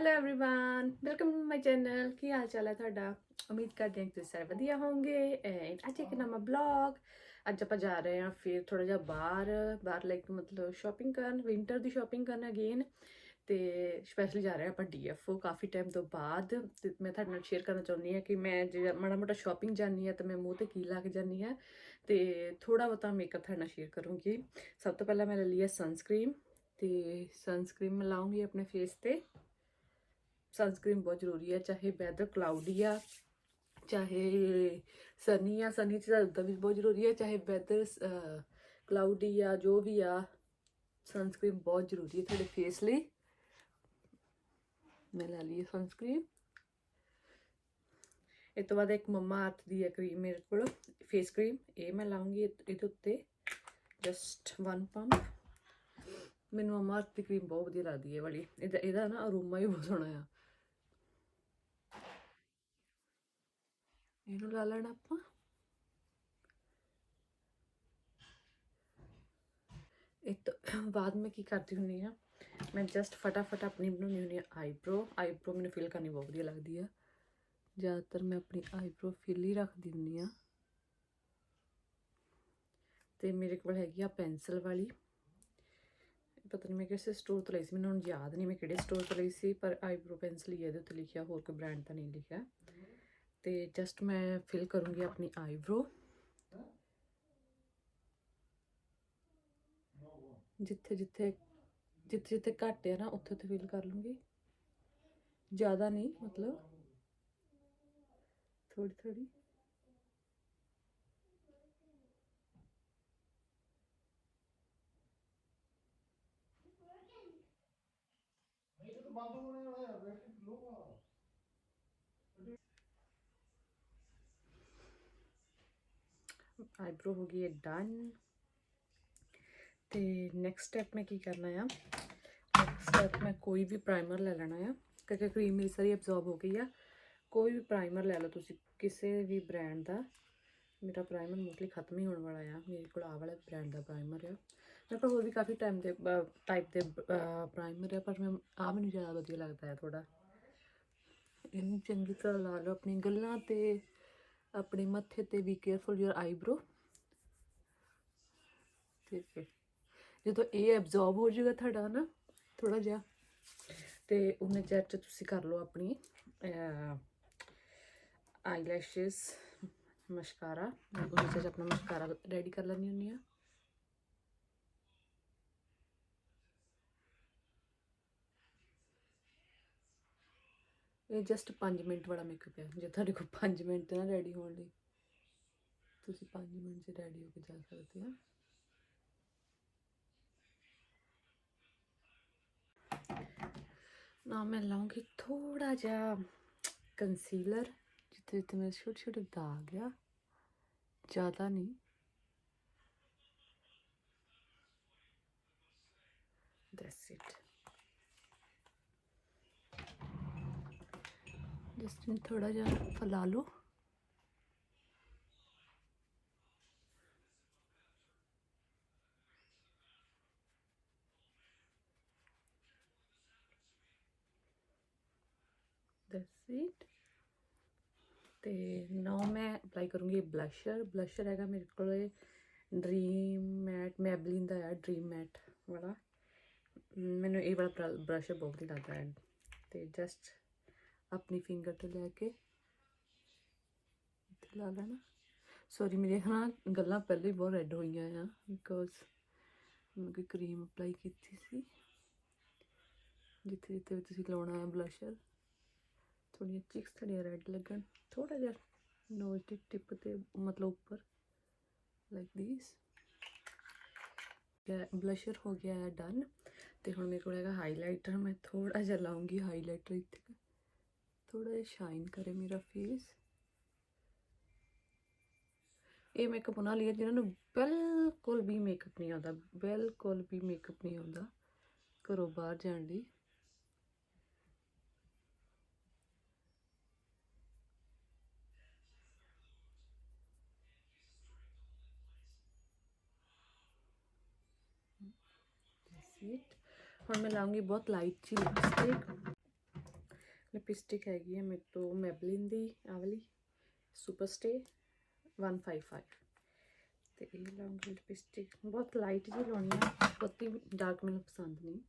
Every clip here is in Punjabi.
Hello everyone welcome to my channel. की हाल चाल है ਤੁਹਾਡਾ? ਉਮੀਦ ਕਰਦੇ ਹਾਂ ਕਿ ਤੁਸੀਂ ਸਾਰੇ ਵਧੀਆ ਹੋਵੋਗੇ। ਐਂਡ ਅੱਜ ਇੱਕ ਨਵਾਂ ਬਲੌਗ। ਅੱਜ ਆਪਾਂ ਜਾ ਰਹੇ ਹਾਂ ਫਿਰ ਥੋੜਾ ਜਿਹਾ ਬਾਹਰ ਲਾਈਕ ਮਤਲਬ ਸ਼ਾਪਿੰਗ ਕਰਨ, ਵਿੰਟਰ ਦੀ ਸ਼ਾਪਿੰਗ ਕਰਨ ਅਗੇਨ। ਤੇ ਸਪੈਸ਼ਲੀ ਜਾ ਰਹੇ ਹਾਂ ਆਪਾਂ ਡੀਐਫਓ ਕਾਫੀ ਟਾਈਮ ਤੋਂ ਬਾਅਦ। ਤੇ ਮੈਂ ਤੁਹਾਡੇ ਨਾਲ ਸ਼ੇਅਰ ਕਰਨਾ ਚਾਹੁੰਦੀ ਹਾਂ ਕਿ ਮੈਂ ਜੇ ਮਾੜਾ ਮੋਟਾ ਸ਼ਾਪਿੰਗ ਜਾਂਦੀ ਹਾਂ ਤਾਂ ਮੈਂ ਮੂੰਹ ਤੇ ਕੀ ਲਾ ਕੇ ਜਾਂਦੀ ਹਾਂ ਤੇ ਥੋੜਾ ਬਹੁਤਾ ਮੇਕਅਪ ਤੁਹਾਡੇ ਨਾਲ ਸ਼ੇਅਰ ਕਰੂੰਗੀ। ਸਭ ਤੋਂ ਪਹਿਲਾਂ ਮੈਂ ਲੈ ਲਈ ਹੈ ਸਨਸਕ੍ਰੀਨ ਤੇ ਸਨਸਕ੍ਰੀਨ ਮੈਂ ਲਾਉਂਗੀ ਆਪਣੇ ਫੇਸ ਤੇ। सनस्क्रीन बहुत जरूरी है, चाहे वैदर क्लाउडी आ चाहे सनी आ, सनी च भी बहुत जरूरी है, चाहे वैदर क्लाउडी आ जो भी आ सनस्क्रीन बहुत जरूरी है थोड़े फेस लिए। मैं ला ली सनस्क्रीन। इस तो बाद एक मम्मा अर्थ दी है क्रीम मेरे को फेस क्रीम, ये मैं लाऊंगी ये उत्ते जस्ट 1 पंप। मैनू मम्मा अर्थ की क्रीम बहुत वधिया लगती है वाली, इहदा ना अरोमा ही बहुत सोहना आ। ਇਹਨੂੰ ਲਾ ਲੈਣਾ ਆਪਾਂ। ਇਸ ਤੋਂ ਬਾਅਦ ਮੈਂ ਕੀ ਕਰਦੀ ਹੁੰਦੀ ਹਾਂ, ਮੈਂ ਜਸਟ ਫਟਾਫਟ ਆਪਣੀ ਬਣਾਉਂਦੀ ਹੁੰਦੀ ਹਾਂ ਆਈਬਰੋ ਮੈਨੂੰ ਫਿਲ ਕਰਨੀ ਬਹੁਤ ਵਧੀਆ ਲੱਗਦੀ ਆ। ਜ਼ਿਆਦਾਤਰ ਮੈਂ ਆਪਣੀ ਆਈਬਰੋ ਫਿਲ ਹੀ ਰੱਖਦੀ ਹੁੰਦੀ ਹਾਂ। ਤੇ ਮੇਰੇ ਕੋਲ ਹੈਗੀ ਆ ਪੈਨਸਲ ਵਾਲੀ, ਪਤਾ ਨਹੀਂ ਮੈਂ ਕਿਸੇ ਸਟੋਰ ਤੋਂ ਲਈ ਸੀ, ਮੈਨੂੰ ਹੁਣ ਯਾਦ ਨਹੀਂ ਮੈਂ ਕਿਹੜੇ ਸਟੋਰ ਤੋਂ ਲਈ ਸੀ, ਪਰ ਆਈਬਰੋ ਪੈਨਸਲ ਹੀ ਇਹਦੇ ਉੱਤੇ ਲਿਖਿਆ, ਹੋਰ ਕੋਈ ਬ੍ਰਾਂਡ ਤਾਂ ਨਹੀਂ ਲਿਖਿਆ। ਤੇ ਜਸਟ ਮੈਂ ਫਿਲ ਕਰੂੰਗੀ ਆਪਣੀ ਆਈਬਰੋ। ਜਿੱਥੇ ਜਿੱਥੇ ਘੱਟ ਹੈ ਨਾ ਉੱਥੇ ਫਿਲ ਕਰ ਲੂੰਗੀ, ਜ਼ਿਆਦਾ ਨਹੀਂ ਮਤਲਬ ਥੋੜੀ ਥੋੜੀ। ਆਈਬਰੋ ਹੋ ਗਈ ਹੈ ਡਨ। ਤੇ ਨੈਕਸਟ ਸਟੈਪ ਮੈਂ ਕੀ ਕਰਨਾ ਆ, ਨੈਕਸਟ ਸਟੈਪ ਮੈਂ ਕੋਈ ਵੀ ਪ੍ਰਾਈਮਰ ਲੈ ਲੈਣਾ ਆ, ਕਿਉਂਕਿ ਕਰੀਮ ਮੇਰੀ ਸਾਰੀ ਐਬਜ਼ੌਰਬ ਹੋ ਗਈ ਆ। ਕੋਈ ਵੀ ਪ੍ਰਾਈਮਰ ਲੈ ਲਓ ਤੁਸੀਂ ਕਿਸੇ ਵੀ ਬ੍ਰਾਂਡ ਦਾ। ਮੇਰਾ ਪ੍ਰਾਈਮਰ ਮੋਸਟਲੀ ਖਤਮ ਹੀ ਹੋਣ ਵਾਲਾ ਆ, ਮੇਰੇ ਕੋਲ ਆਹ ਵਾਲਾ ਬ੍ਰਾਂਡ ਦਾ ਪ੍ਰਾਈਮਰ ਆ। ਮੇਰੇ ਕੋਲ ਹੋਰ ਵੀ ਕਾਫੀ ਟਾਈਪ ਦੇ ਪ੍ਰਾਈਮਰ ਆ, ਪਰ ਮੈਨੂੰ ਜ਼ਿਆਦਾ ਵਧੀਆ ਲੱਗਦਾ ਹੈ ਥੋੜਾ। ਇਹਨੂੰ ਚੰਗੀ ਤਰ੍ਹਾਂ ਲਾ ਲਓ ਆਪਣੀ ਗੱਲਾਂ ਤੇ ਆਪਣੇ ਮੱਥੇ ਤੇ। ਵੀ ਕੇਅਰਫੁਲ ਯੂਅਰ ਆਈਬਰੋ। ਤੇ ਜਦੋਂ ਇਹ ਐਬਜ਼ੌਰਬ ਹੋ ਜਾਊਗਾ ਤੁਹਾਡਾ ਨਾ ਥੋੜਾ ਜਿਹਾ, ਤੇ ਉਹਨੇ ਚਿਰ 'ਚ ਤੁਸੀਂ ਕਰ ਲਓ ਆਪਣੀ ਆਈਲੈਸ਼ਿਸ ਮਸ਼ਕਾਰਾ। ਉਹਦੇ 'ਚ ਆਪਣਾ ਮਸ਼ਕਾਰਾ ਰੈਡੀ ਕਰ ਲੈਂਦੀ ਹੁੰਦੀ ਹਾਂ। ਇਹ ਜਸਟ 5 ਮਿੰਟ ਵਾਲਾ ਮੇਕਅਪ ਹੈ। ਜੇ ਤੁਹਾਡੇ ਕੋਲ 5 ਮਿੰਟ ਨਾ ਰੈਡੀ ਹੋਣ ਲਈ, ਤੁਸੀਂ 5 ਮਿੰਟ 'ਚ ਰੈਡੀ ਹੋ ਕੇ ਜਾ ਸਕਦੇ ਆ। ਨਾ ਮੈਂ ਲਾਉਂਗੀ ਥੋੜਾ ਜਿਹਾ ਕੰਸੀਲਰ ਜਿੱਥੇ ਜਿੱਥੇ ਮੇਰੇ ਛੋਟੇ ਛੋਟੇ ਦਾਗ ਆ, ਜ਼ਿਆਦਾ ਨਹੀਂ। That's it. ਜਸਟ ਥੋੜਾ ਜਿਹਾ ਫੈਲਾ ਲਓ। That's it. ਤੇ ਨਾਓ ਮੈਂ ਅਪਲਾਈ ਕਰੂੰਗੀ ਬਲਸ਼ਰ ਹੈਗਾ ਮੇਰੇ ਕੋਲ ਡ੍ਰੀਮ ਮੈਟ, ਮੈਬਲਿਨ ਦਾ ਹੈ ਡ੍ਰੀਮ ਮੈਟ ਵਾਲਾ। ਮੈਨੂੰ ਇਹ ਵਾਲਾ ਬਰਸ਼ ਬਹੁਤ ਵਧੀਆ ਲੱਗਦਾ ਹੈ। ਤੇ ਜਸਟ ਆਪਣੀ ਫਿੰਗਰ ਤੇ ਲੈ ਕੇ ਇੱਥੇ ਲਾ ਲੈਣਾ। ਸੌਰੀ ਮੇਰੇ ਨਾ ਗੱਲਾਂ ਪਹਿਲਾਂ ਹੀ ਬਹੁਤ ਰੈੱਡ ਹੋਈਆਂ ਆ, ਬਿਕੋਜ਼ ਮੈਂ ਕੋਈ ਕਰੀਮ ਅਪਲਾਈ ਕੀਤੀ ਸੀ। ਜਿੱਥੇ ਜਿੱਥੇ ਤੁਸੀਂ ਲਾਉਣਾ ਹੈ ਬਲਸ਼ਰ, ਥੋੜ੍ਹੀਆਂ ਚਿਕਸ ਥੋੜ੍ਹੀਆਂ ਰੈੱਡ ਲੱਗਣ, ਥੋੜ੍ਹਾ ਜਿਹਾ ਨੋਜ਼ ਦੀ ਟਿਪ ਤੇ ਮਤਲਬ ਉੱਪਰ ਲਾਈਕ ਦਿਸ। ਬਲਸ਼ਰ ਹੋ ਗਿਆ ਹੈ ਡਨ। ਤੇ ਹੁਣ ਮੇਰੇ ਕੋਲ ਹੈਗਾ ਹਾਈਲਾਈਟਰ। ਮੈਂ ਥੋੜਾ ਜਿਹਾ ਲਾਉਂਗੀ ਹਾਈਲਾਈਟਰ ਇੱਥੇ, ਥੋੜਾ ਜਿਹਾ ਸ਼ਾਈਨ ਕਰੇ ਮੇਰਾ ਫੇਸ। ਇਹ ਮੇਕਅਪ ਉਹਨਾਂ ਲਈ ਜਿਹਨਾਂ ਨੂੰ ਬਿਲਕੁਲ ਵੀ ਮੇਕਅਪ ਨਹੀਂ ਆਉਂਦਾ, ਬਿਲਕੁਲ ਵੀ ਮੇਕਅਪ ਨਹੀਂ ਆਉਂਦਾ ਘਰੋਂ ਬਾਹਰ ਜਾਣ ਲਈ। ਹੁਣ ਮੈਂ ਲਾਉਂਗੀ ਬਹੁਤ ਲਾਈਟ ਜੀ ਲਿਪਸਟਿਕ। ਲਿਪਸਟਿਕ ਹੈਗੀ ਹੈ ਮੇਰੇ ਤੋਂ ਮੈਬਲਿਨ ਦੀ ਆਹ ਵਾਲੀ ਸੁਪਰ ਸਟੇ 155 ਤੇ ਇਹ ਲਾਉਂਗੀ ਲਿਪਸਟਿਕ। ਬਹੁਤ ਲਾਈਟ ਜਿਹੀ ਲਾਉਣੀ ਆ, ਬਹੁਤੀ ਡਾਰਕ ਮੈਨੂੰ ਪਸੰਦ ਨਹੀਂ।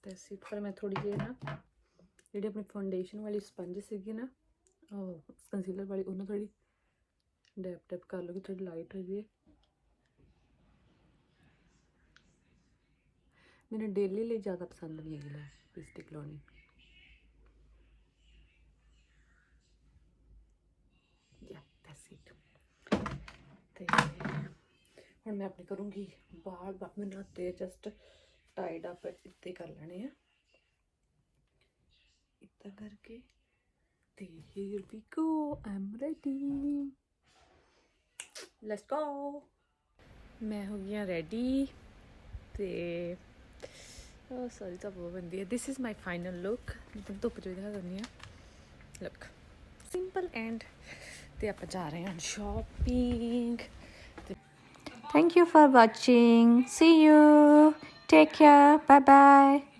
ਤੇ ਅਸੀਂ ਪਰ ਮੈਂ ਥੋੜੀ ਜਿਹੀ ਨਾ ਜਿਹੜੀ ਆਪਣੀ ਫਾਊਂਡੇਸ਼ਨ ਵਾਲੀ ਸਪੰਜ ਸੀਗੀ ਨਾ, ਉਹ ਕੰਸੀਲਰ ਵਾਲੀ, ਉਹਨੂੰ ਥੋੜੀ ਡੈਪ ਡੈਪ ਕਰ ਲੂਗੀ, ਥੋੜੀ ਲਾਈਟ ਹੋ ਜਾਏ। ਮੈਨੂੰ ਡੇਲੀ ਲਈ ਜ਼ਿਆਦਾ ਪਸੰਦ ਨਹੀਂ ਹੈਗੀ ਲਿਪਸਟਿਕ ਲਾਉਣੀ। That's it. ਤੇ ਹੁਣ ਮੈਂ ਆਪਣੇ ਕਰੂੰਗੀ ਬਾਲ ਮੈਨੂੰ ਤੇ ਜਸਟ ਟਾਈਡ ਅਪ ਇੱਥੇ ਕਰ ਲੈਣੇ ਆ ਇੱਦਾਂ ਕਰਕੇ। ਤੇ here we go, I'm ready, let's go। ਮੈਂ ਹੋ ਗਈ ਰੈਡੀ ਤੇ ਸੌਰੀ ਤਾਂ ਬਹੁਤ ਬੰਦੀ ਹੈ। This is my final look. ਮੈਂ ਧੁੱਪ 'ਚ ਦਿਖਾ ਦਿੰਦੀ ਹਾਂ। ਲੁੱਕ ਸਿੰਪਲ ਐਂਡ ਤੇ ਆਪਾਂ ਜਾ ਰਹੇ ਹਾਂ shopping. Thank you for watching. See you. Take care. Bye bye.